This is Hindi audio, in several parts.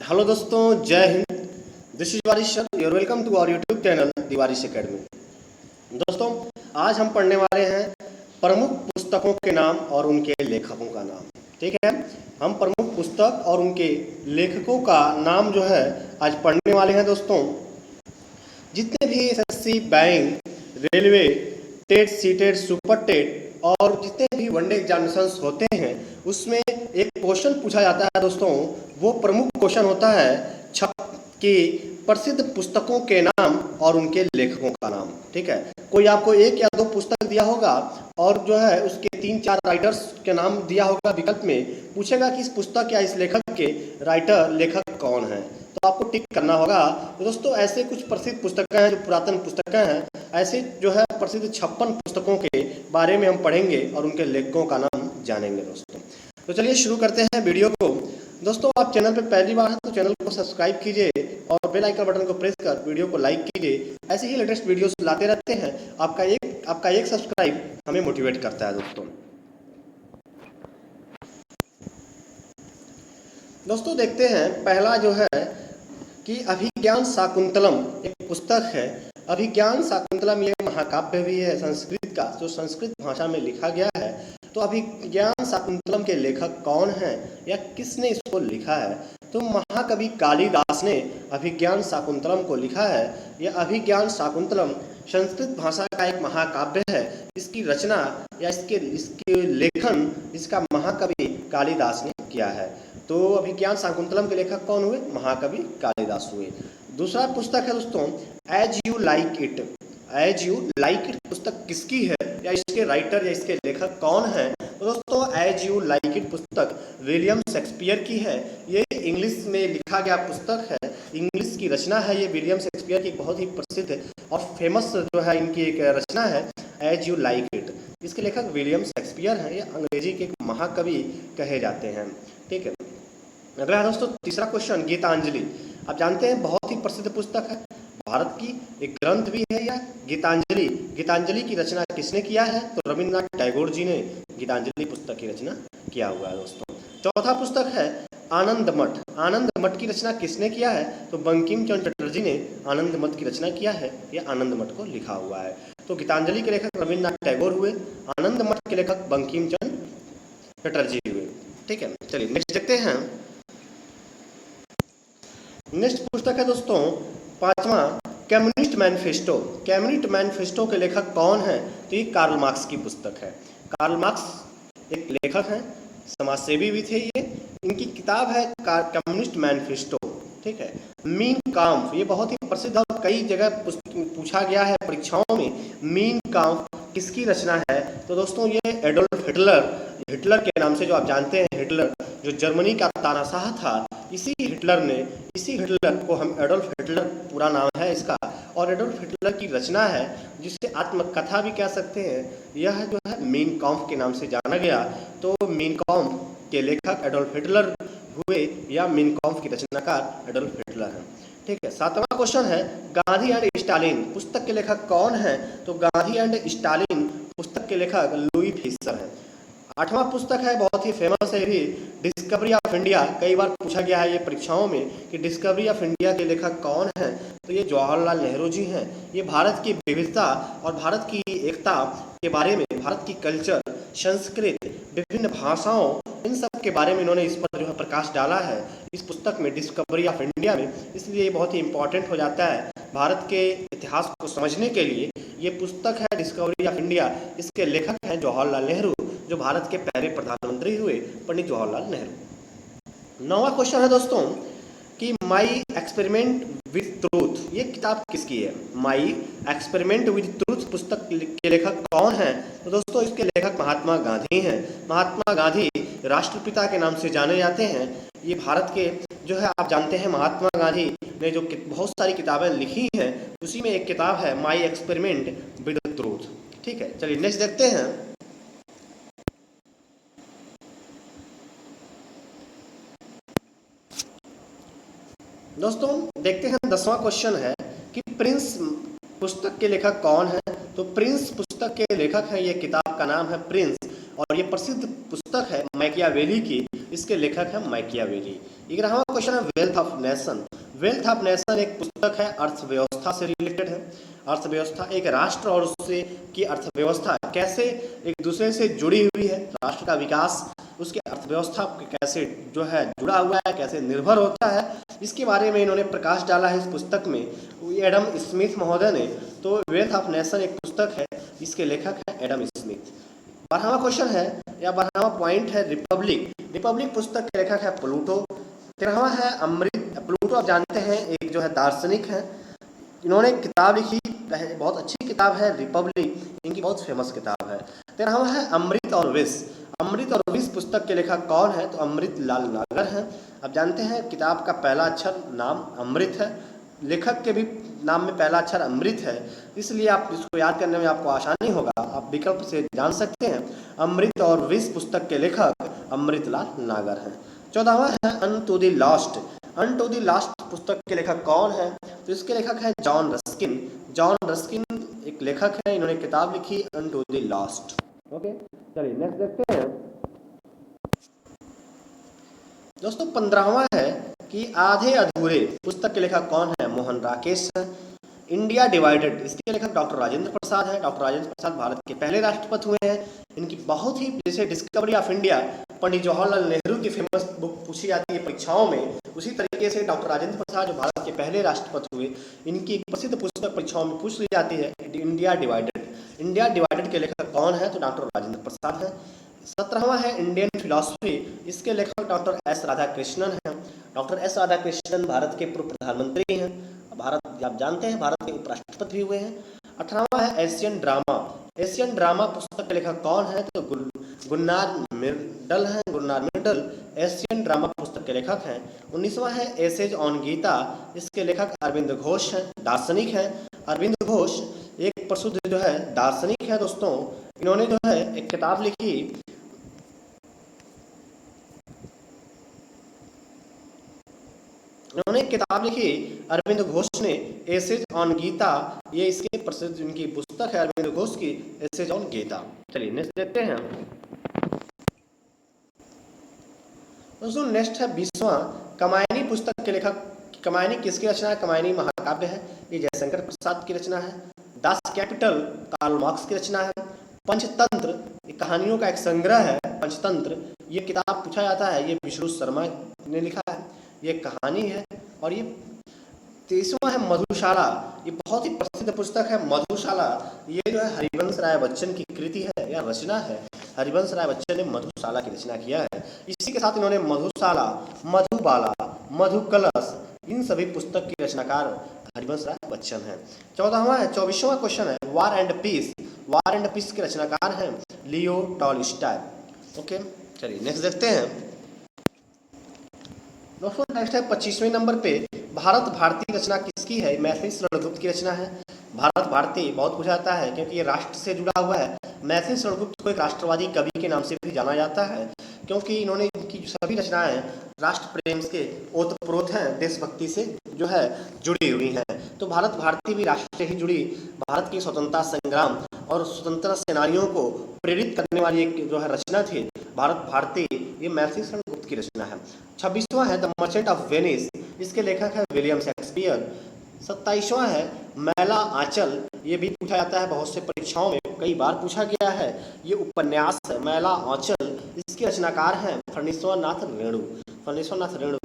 हेलो दोस्तों, जय हिंद। This is Warish sir, you're welcome to our YouTube channel the Warish academy. दोस्तों, आज हम पढ़ने वाले हैं प्रमुख पुस्तकों के नाम और उनके लेखकों का नाम। ठीक है, हम प्रमुख पुस्तक और उनके लेखकों का नाम जो है आज पढ़ने वाले हैं। दोस्तों, जितने भी SSC, bank, railway, TET, CTET, super TET और जितने भी वनडे एग्जामिनेशंस होते हैं उसमें एक क्वेश्चन पूछा जाता है दोस्तों। वो प्रमुख क्वेश्चन होता है छप की प्रसिद्ध पुस्तकों के नाम और उनके लेखकों का नाम। ठीक है, कोई आपको एक या दो पुस्तक दिया होगा और जो है उसके 3-4 राइटर्स के नाम दिया होगा, विकल्प में पूछेगा कि इस पुस्तक या इस लेखक के राइटर लेखक कौन है, तो आपको टिक करना होगा। तो दोस्तों, ऐसे कुछ प्रसिद्ध पुस्तकें हैं जो पुरातन पुस्तकें हैं, ऐसे जो है प्रसिद्ध 56 पुस्तकों के बारे में हम पढ़ेंगे और उनके लेखकों का नाम जानेंगे। दोस्तों, तो चलिए शुरू करते हैं वीडियो को। दोस्तों, आप चैनल पर पहली बार हैं तो चैनल को सब्सक्राइब कीजिए और बेल आइकन बटन को प्रेस कर वीडियो को लाइक कीजिए। ऐसे ही लेटेस्ट वीडियोस लाते रहते हैं। आपका एक सब्सक्राइब हमें मोटिवेट करता है। दोस्तों देखते हैं, पहला जो है कि अभिज्ञान शाकुंतलम एक पुस्तक है। अभिज्ञान शाकुंतलम ये महाकाव्य भी है संस्कृत का, जो संस्कृत भाषा में लिखा गया है। तो अभिज्ञान शाकुंतलम के लेखक कौन हैं या किसने इसको लिखा है? तो महाकवि कालिदास ने अभिज्ञान शाकुंतलम को लिखा है। यह अभिज्ञान शाकुंतलम संस्कृत भाषा का एक महाकाव्य है। इसकी रचना या इसके लेखन इसका महाकवि कालिदास ने किया है। तो अभिज्ञान शाकुंतलम के लेखक कौन हुए? महाकवि कालिदास हुए। दूसरा पुस्तक है दोस्तों as you like it. As you like it पुस्तक किसकी है या इसके राइटर या इसके लेखक कौन है? तो दोस्तों, एज यू लाइक इट पुस्तक विलियम शेक्सपियर की है। ये इंग्लिश में लिखा गया पुस्तक है, इंग्लिश की रचना है। ये विलियम शेक्सपियर की एक बहुत ही प्रसिद्ध और फेमस जो है इनकी एक रचना है एज यू लाइक इट। इसके लेखक विलियम शेक्सपियर हैं। ये अंग्रेजी के एक महाकवि कहे जाते हैं। ठीक है, अगला दोस्तों तीसरा क्वेश्चन गीतांजलि। आप जानते हैं बहुत ही प्रसिद्ध पुस्तक है, भारत की एक ग्रंथ भी है यह गीतांजलि। गीतांजलि की रचना किसने किया है? तो रविन्द्रनाथ टैगोर जी ने गीतांजलि पुस्तक की रचना किया हुआ है। दोस्तों, चौथा पुस्तक है आनंद मठ। आनंद मठ की रचना किसने किया है? तो बंकिम चंद्र चटर्जी ने आनंद मठ की रचना किया है। यह आनंद मठ को लिखा हुआ है। तो गीतांजलि के लेखक रविन्द्रनाथ टैगोर हुए, आनंद मठ के लेखक बंकिम चंद्र चटर्जी हुए। ठीक है, चलिए नेक्स्ट देखते हैं। नेक्स्ट पुस्तक है दोस्तों पांचवा कम्युनिस्ट मैनिफेस्टो। कम्युनिस्ट मैनिफेस्टो के लेखक कौन है? तो ये कार्ल मार्क्स की पुस्तक है। कार्ल मार्क्स एक लेखक हैं, समाजसेवी भी थे ये। इनकी किताब है कम्युनिस्ट मैनिफेस्टो। ठीक है, मीन काम्फ ये बहुत ही प्रसिद्ध और कई जगह पूछा गया है परीक्षाओं में। मीन काम्फ किसकी रचना है? तो दोस्तों ये एडोल्फ हिटलर के नाम से जो आप जानते हैं, हिटलर जो जर्मनी का तानाशाह था, इसी हिटलर को हम एडोल्फ हिटलर पूरा नाम है इसका, और एडोल्फ हिटलर की रचना है जिसे आत्मकथा भी कह सकते हैं। यह जो है मीन काम्फ के नाम से जाना गया। तो मीन काम्फ के लेखक एडोल्फ हिटलर हुए या मीन काम्फ की रचनाकार एडोल्फ हिटलर हैं। ठीक है, सातवां क्वेश्चन है गांधी एंड स्टालिन पुस्तक के लेखक कौन है? तो गांधी एंड स्टालिन पुस्तक के लेखक लुई फिशर हैं। आठवां पुस्तक है बहुत ही फेमस है भी, डिस्कवरी ऑफ इंडिया। कई बार पूछा गया है ये परीक्षाओं में कि डिस्कवरी ऑफ इंडिया के लेखक कौन हैं? तो ये जवाहरलाल नेहरू जी हैं। ये भारत की विविधता और भारत की एकता के बारे में, भारत की कल्चर, संस्कृत, विभिन्न भाषाओं, इन सब के बारे में इन्होंने इस पर जो है प्रकाश डाला है इस पुस्तक में, डिस्कवरी ऑफ इंडिया में। इसलिए ये बहुत ही इंपॉर्टेंट हो जाता है भारत के इतिहास को समझने के लिए। ये पुस्तक है डिस्कवरी ऑफ इंडिया। इसके लेखक हैं जवाहरलाल नेहरू, जो भारत के पहले प्रधानमंत्री हुए, पंडित जवाहरलाल नेहरू। नौवां क्वेश्चन है दोस्तों कि माई एक्सपेरिमेंट विद ट्रूथ ये किताब किसकी है? माई एक्सपेरिमेंट विद ट्रूथ पुस्तक के लेखक कौन हैं? तो दोस्तों इसके लेखक महात्मा गांधी हैं। महात्मा गांधी राष्ट्रपिता के नाम से जाने जाते हैं। ये भारत के जो है आप जानते हैं महात्मा गांधी ने जो बहुत सारी किताबें लिखी हैं, उसी में एक किताब है माई एक्सपेरिमेंट विद ट्रूथ। ठीक है, चलिए नेक्स्ट देखते हैं। दोस्तों देखते हैं 10वां क्वेश्चन है कि प्रिंस पुस्तक के लेखक कौन है? तो प्रिंस पुस्तक के लेखक हैं, ये किताब का नाम है प्रिंस और ये प्रसिद्ध पुस्तक है मैकियावेली की। इसके लेखक हैं मैकियावेली। 11वां क्वेश्चन है wealth of nation. Wealth of nation एक पुस्तक है, अर्थव्यवस्था से रिलेटेड है। अर्थव्यवस्था, एक राष्ट्र और उससे की अर्थव्यवस्था कैसे एक दूसरे से जुड़ी हुई है, राष्ट्र का विकास उसके अर्थव्यवस्था कैसे जो है जुड़ा हुआ है, कैसे निर्भर होता है, इसके बारे में इन्होंने प्रकाश डाला है इस पुस्तक में एडम स्मिथ महोदय ने। तो वेल्थ ऑफ नेशन एक पुस्तक है, इसके लेखक है एडम स्मिथ। 12वां क्वेश्चन है या 12वां पॉइंट है रिपब्लिक। रिपब्लिक पुस्तक के लेखक है प्लूटो। 13वां है अमृत। प्लूटो आप जानते हैं एक जो है दार्शनिक है, इन्होंने किताब लिखी, बहुत अच्छी किताब है रिपब्लिक, इनकी बहुत फेमस किताब है। 13वां है अमृत और विष। अमृत और विष पुस्तक के लेखक कौन है? तो अमृत लाल नागर हैं। आप जानते हैं किताब का पहला अक्षर नाम अमृत है, लेखक के भी नाम में पहला अक्षर अमृत है, इसलिए आप इसको याद करने में आपको आसानी होगा, आप विकल्प से जान सकते हैं। अमृत और विष पुस्तक के लेखक अमृतलाल नागर हैं। 14वां है unto the last. Unto the last पुस्तक के लेखक कौन है? तो इसके लेखक है जॉन रस्किन। जॉन रस्किन एक लेखक है, इन्होंने किताब लिखी अनटू द लास्ट। ओके, चलिए नेक्स्ट देखते हैं दोस्तों। 15वां है कि आधे अधूरे पुस्तक के लेखक कौन है? मोहन राकेश है। इंडिया डिवाइडेड, इसके लेखक डॉक्टर राजेंद्र प्रसाद है। डॉक्टर राजेंद्र प्रसाद भारत के पहले राष्ट्रपति हुए हैं। इनकी बहुत ही, जैसे discovery of India Pandit Jawaharlal Nehru की फेमस बुक पूछी जाती है परीक्षाओं में, उसी तरीके से डॉक्टर राजेंद्र प्रसाद जो भारत के पहले राष्ट्रपति हुए, इनकी एक प्रसिद्ध पुस्तक परीक्षाओं में पूछ ली जाती है इंडिया डिवाइडेड। इंडिया डिवाइडेड के लेखक कौन है? तो डॉक्टर राजेंद्र प्रसाद है। 17वां है इंडियन फिलॉसफी, इसके लेखक डॉक्टर एस राधाकृष्णन हैं। डॉक्टर एस राधाकृष्णन भारत के पूर्व प्रधानमंत्री हैं, भारत आप जानते हैं भारत के उपराष्ट्रपति भी हुए हैं। 18वां है एशियन ड्रामा। एशियन ड्रामा पुस्तक के लेखक कौन है? तो गुन्नार मिर्डल हैं। गुन्नार मिर्डल एशियन ड्रामा पुस्तक के लेखक हैं। 19वां है एसेज ऑन गीता, इसके लेखक अरविंद घोष हैं, दार्शनिक हैं। अरविंद घोष एक प्रसिद्ध जो है दार्शनिक है दोस्तों, इन्होंने जो है एक किताब लिखी, उन्होंने किताब लिखी अरविंद घोष ने एसेज ऑन गीता, ये इसके प्रसिद्ध इनकी पुस्तक है अरविंद घोष की एसेज ऑन गीता। चलिए नेक्स्ट देखते हैं दोस्तों। नेक्स्ट है 20वां कमायनी पुस्तक के लेखक। कमायनी किसकी रचना है? कमायनी महाकाव्य है, ये जयशंकर प्रसाद की रचना है। दास कैपिटल कार्ल मार्क्स की रचना है। पंचतंत्र कहानियों का एक संग्रह है पंचतंत्र, ये किताब पूछा जाता है, ये विष्णु शर्मा ने लिखा है, ये कहानी है। और ये 23वां है मधुशाला, ये बहुत ही प्रसिद्ध पुस्तक है मधुशाला, ये जो है हरिवंश राय बच्चन की कृति है या रचना है। हरिवंश राय बच्चन ने मधुशाला की रचना किया है। इसी के साथ इन्होंने मधुशाला, मधुबाला, मधुकलश, इन सभी पुस्तक की रचनाकार हरिवंश राय बच्चन है। 24वां क्वेश्चन है war and peace. War and peace के रचनाकार हैं लियो टॉलस्टॉय। ओके, चलिए नेक्स्ट देखते हैं दोस्तों। नेक्स्ट है 25वें नंबर पे भारत भारती रचना किसकी है? मैथिली शरणगुप्त की रचना है। भारत भारती बहुत पूछा जाता है क्योंकि ये राष्ट्र से जुड़ा हुआ है। मैथिली शरणगुप्त को एक राष्ट्रवादी कवि के नाम से भी जाना जाता है क्योंकि इन्होंने इनकी सभी रचनाएं राष्ट्र प्रेम के ओतप्रोत हैं, देशभक्ति से जो है जुड़ी हुई हैं। तो भारत भारती भी राष्ट्र से ही जुड़ी भारत की स्वतंत्रता संग्राम और स्वतंत्रता सेनानियों को प्रेरित करने वाली एक जो है रचना थी भारत भारती, ये मैथिली शरणगुप्त की रचना है। 26वां है द मर्चेंट ऑफ वेनिस, इसके लेखक है विलियम शेक्सपियर। 27वां है मैला आंचल, ये भी पूछा जाता है बहुत से परीक्षाओं में, कई बार पूछा गया है, ये उपन्यास है मैला आंचल, इसके रचनाकार हैं फणीश्वर नाथ रेणु। फणीश्वर नाथ रेणु।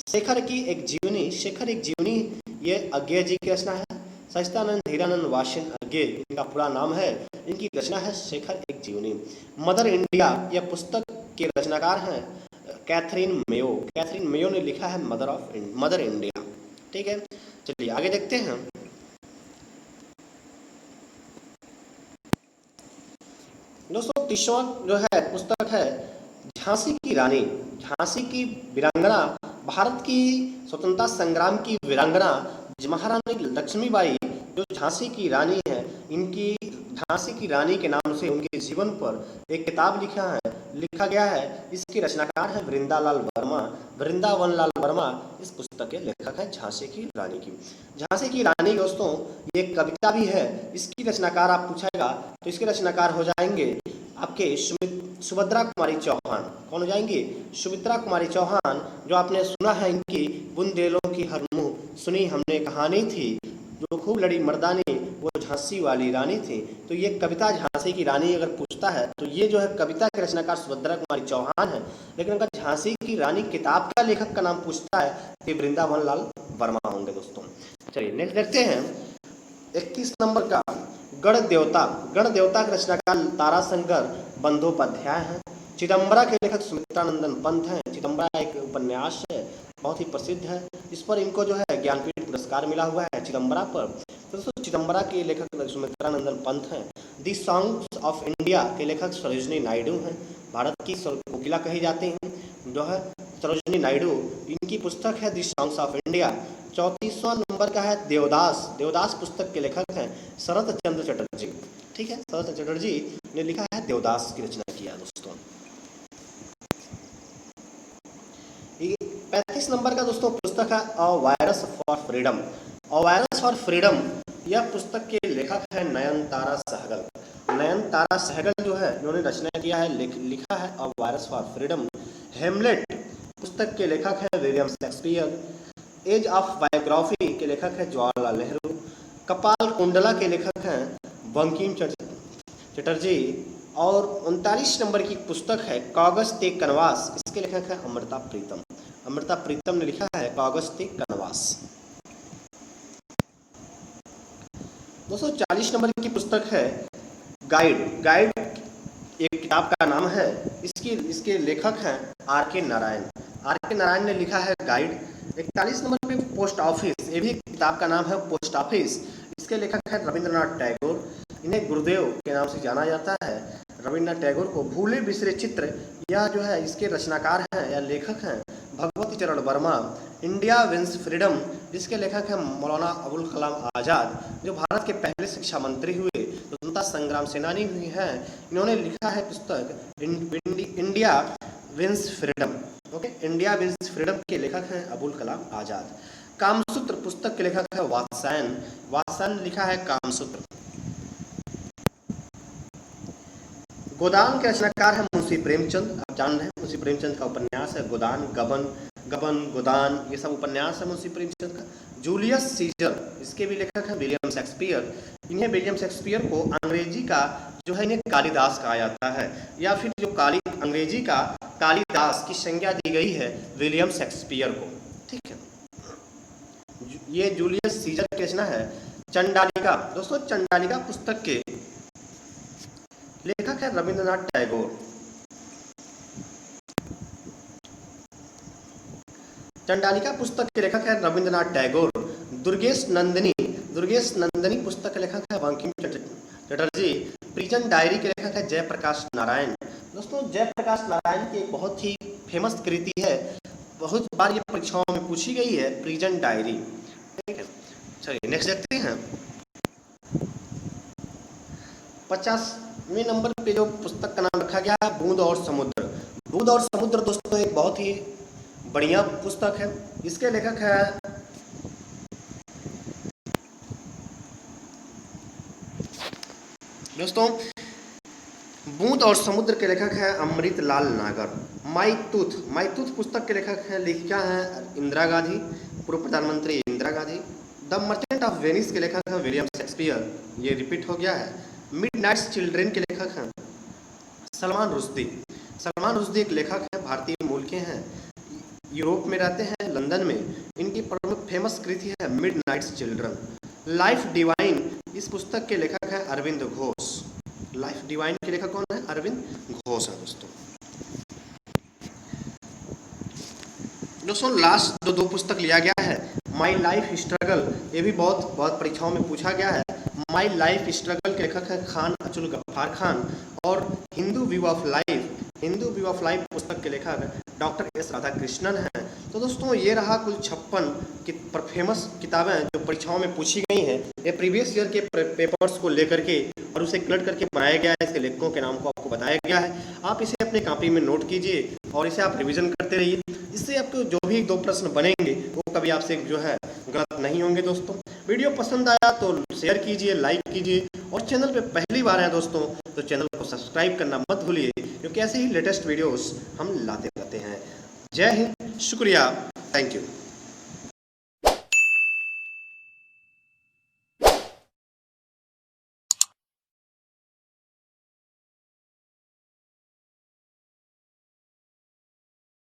शेखर की एक जीवनी, शेखर एक जीवनी, ये अज्ञेय जी की रचना है। सच्चिदानंद हीरानंद वाशिन अज्ञेय इनका पूरा नाम है, इनकी रचना है शेखर एक जीवनी। मदर इंडिया, यह पुस्तक के रचनाकार हैं कैथरीन मेयो। कैथरीन मेयो ने लिखा है मदर इंडिया। ठीक है, चलिए आगे देखते हैं दोस्तों। 30वां जो है पुस्तक है झांसी की रानी। झांसी की वीरांगना, भारत की स्वतंत्रता संग्राम की वीरांगना महारानी लक्ष्मीबाई जो झांसी की रानी है, इनकी झांसी की रानी के नाम से उनके जीवन पर एक किताब लिखा गया है। इसकी रचनाकार है वृंदालाल वर्मा। वृंदावन लाल वर्मा इस पुस्तक के लेखक है झांसी की रानी की। झांसी की रानी दोस्तों ये कविता भी है, इसकी रचनाकार आप पूछेगा तो इसके रचनाकार हो जाएंगे आपके सुभद्रा कुमारी चौहान। कौन हो जाएंगी? सुमित्रा कुमारी चौहान, जो आपने सुना है इनकी बुंदेलों की हर मुँह सुनी हमने कहानी थी, जो खूब लड़ी मर्दानी वो झांसी वाली रानी थी। तो ये कविता झांसी की रानी अगर पूछता है तो ये जो है कविता के रचनाकार सुभद्रा कुमारी चौहान है। लेकिन अगर झांसी की रानी किताब का लेखक का नाम पूछता है तो वृंदावन लाल वर्मा होंगे दोस्तों। चलिए नेक्स्ट देखते हैं 31 नंबर का गण देवता। गण देवता के रचनाकार ताराशंकर बंदोपाध्याय हैं। चिदम्बरा के लेखक सुमित्रानंदन पंत हैं। चिदम्बरा एक उपन्यास है, बहुत ही प्रसिद्ध है। इस पर इनको जो है ज्ञानपीठ पुरस्कार मिला हुआ है चिदम्बरा पर। तो दोस्तों चिदम्बरा के लेखक सुमित्रानंदन पंत हैं। दी सॉन्ग्स ऑफ इंडिया के लेखक सरोजिनी नायडू हैं। भारत की कोकिला कही जाती हैं जो है सरोजिनी नायडू। इनकी पुस्तक है दी सॉन्ग्स ऑफ इंडिया। 34वां नंबर का है देवदास। देवदास पुस्तक के लेखक हैं शरत चंद्र चटर्जी। ठीक है, शरत चटर्जी ने लिखा है देवदास की रचना किया दोस्तों। 35 नंबर का दोस्तों पुस्तक है a virus for freedom. A virus for freedom यह पुस्तक के लेखक है नयनतारा सहगल। नयनतारा सहगल जो है इन्होंने रचना किया है, लिखा है a virus for freedom. Hamlet पुस्तक के लेखक है William Shakespeare. Age of biography के लेखक है जवाहरलाल नेहरू। कपाल कुंडला के लेखक हैं बंकिम चटर्जी। और 39 नंबर की पुस्तक है कागज ते कनवास। इसके लेखक है अमृता प्रीतम। अमृता प्रीतम ने लिखा है कागज ते कनवास। दोस्तों 40 नंबर की पुस्तक है गाइड। गाइड एक किताब का नाम है। इसके लेखक हैं आर के नारायण। आर के नारायण ने लिखा है गाइड। 41 नंबर पे पोस्ट ऑफिस, ये भी किताब का नाम है पोस्ट ऑफिस। इसके लेखक हैं रविंद्रनाथ टैगोर। इन्हें गुरुदेव के नाम से जाना जाता है। रविंद्रनाथ टैगोर को भूले बिसरे चित्र यह जो है इसके रचनाकार हैं या लेखक हैं भगवती चरण वर्मा। इंडिया विंस फ्रीडम जिसके लेखक हैं मौलाना अबुल कलाम आज़ाद, जो भारत के पहले शिक्षा मंत्री हुए, स्वतंत्रता संग्राम सेनानी हुई हैं। इन्होंने लिखा है पुस्तक India wins freedom. Okay, India wins freedom के लेखक हैं अबुल कलाम आज़ाद। कामसूत्र पुस्तक के लेखक है वात्स्यायन। वात्स्यायन लिखा है कामसूत्र। गोदान के रचनाकार है मुंशी प्रेमचंद। आप जान रहे हैं मुंशी प्रेमचंद का उपन्यास है गोदान, गबन गोदान, ये सब उपन्यास है मुंशी प्रेमचंद का। जूलियस सीजर इसके भी लेखक है विलियम शेक्सपियर। इन्हें विलियम शेक्सपियर को अंग्रेजी का जो है इन्हें कालिदास कहा जाता है, या फिर जो अंग्रेजी का कालिदास की संज्ञा दी गई है विलियम शेक्सपियर को। ठीक है, ये जूलियस सीजर की रचना है चंडालिका। दोस्तों चंडालिका पुस्तक के लेखक है रविंद्रनाथ टैगोर। चंडालिका पुस्तक के लेखक है रविंद्रनाथ टैगोर। दुर्गेश नंदिनी पुस्तक के लेखक है बंकिम चटर्जी। प्रिजन डायरी के लेखक है जयप्रकाश नारायण। दोस्तों जयप्रकाश नारायण की एक बहुत ही फेमस कृति है, बहुत बार ये परीक्षाओं में पूछी गई है, प्रिजन डायरी। ठीक है, चलिए नेक्स्ट देखते हैं। 50वें नंबर पे जो पुस्तक का नाम रखा गया है बूंद और समुद्र। बूंद और समुद्र दोस्तों एक बहुत ही बढ़िया पुस्तक है। इसके लेखक है दोस्तों बूंद और समुद्र के लेखक है अमृतलाल नागर। माई टूथ पुस्तक के लेखक है लेखिका है इंदिरा गांधी, पूर्व प्रधानमंत्री Indira Gandhi. The merchant of Venice के लेखक है विलियम शेक्सपियर, ये रिपीट हो गया है। मिडनाइट चिल्ड्रेन के लेखक हैं सलमान रुश्दी एक लेखक है, भारतीय मूल के हैं, यूरोप में रहते हैं, लंदन में। इनकी प्रमुख फेमस कृति है मिडनाइट चिल्ड्रन। लाइफ डिवाइन इस पुस्तक के लेखक हैं अरविंद घोष। लाइफ डिवाइन के लेखक कौन है? अरविंद घोष है दोस्तों लास्ट दो पुस्तक लिया गया है। माई लाइफ स्ट्रगल, ये भी बहुत परीक्षाओं में पूछा गया है। माई लाइफ स्ट्रगल के लेखक है खान अचुल गफ्फार खान। और हिंदू व्यू ऑफ लाइफ पुस्तक के लेखक डॉक्टर एस राधाकृष्णन हैं। तो दोस्तों ये रहा कुल 56 फेमस किताबें जो परीक्षाओं में पूछी गई हैं। ये प्रीवियस ईयर के पेपर्स को लेकर के और उसे कलेक्ट करके बनाया गया है। इसके लेखकों के नाम को आपको बताया गया है। आप इसे अपने कॉपी में नोट कीजिए और इसे आप रिवीजन करते रहिए। इससे आपको जो भी 2 प्रश्न बनेंगे वो कभी आपसे जो है गलत नहीं होंगे। दोस्तों वीडियो पसंद आया तो शेयर कीजिए, लाइक कीजिए, और चैनल पे पहली बार है दोस्तों तो चैनल को सब्सक्राइब सब्सक्राइब करना मत भूलिए, क्योंकि ऐसे ही लेटेस्ट वीडियोस हम लाते रहते हैं। जय हिंद, शुक्रिया, थैंक यू।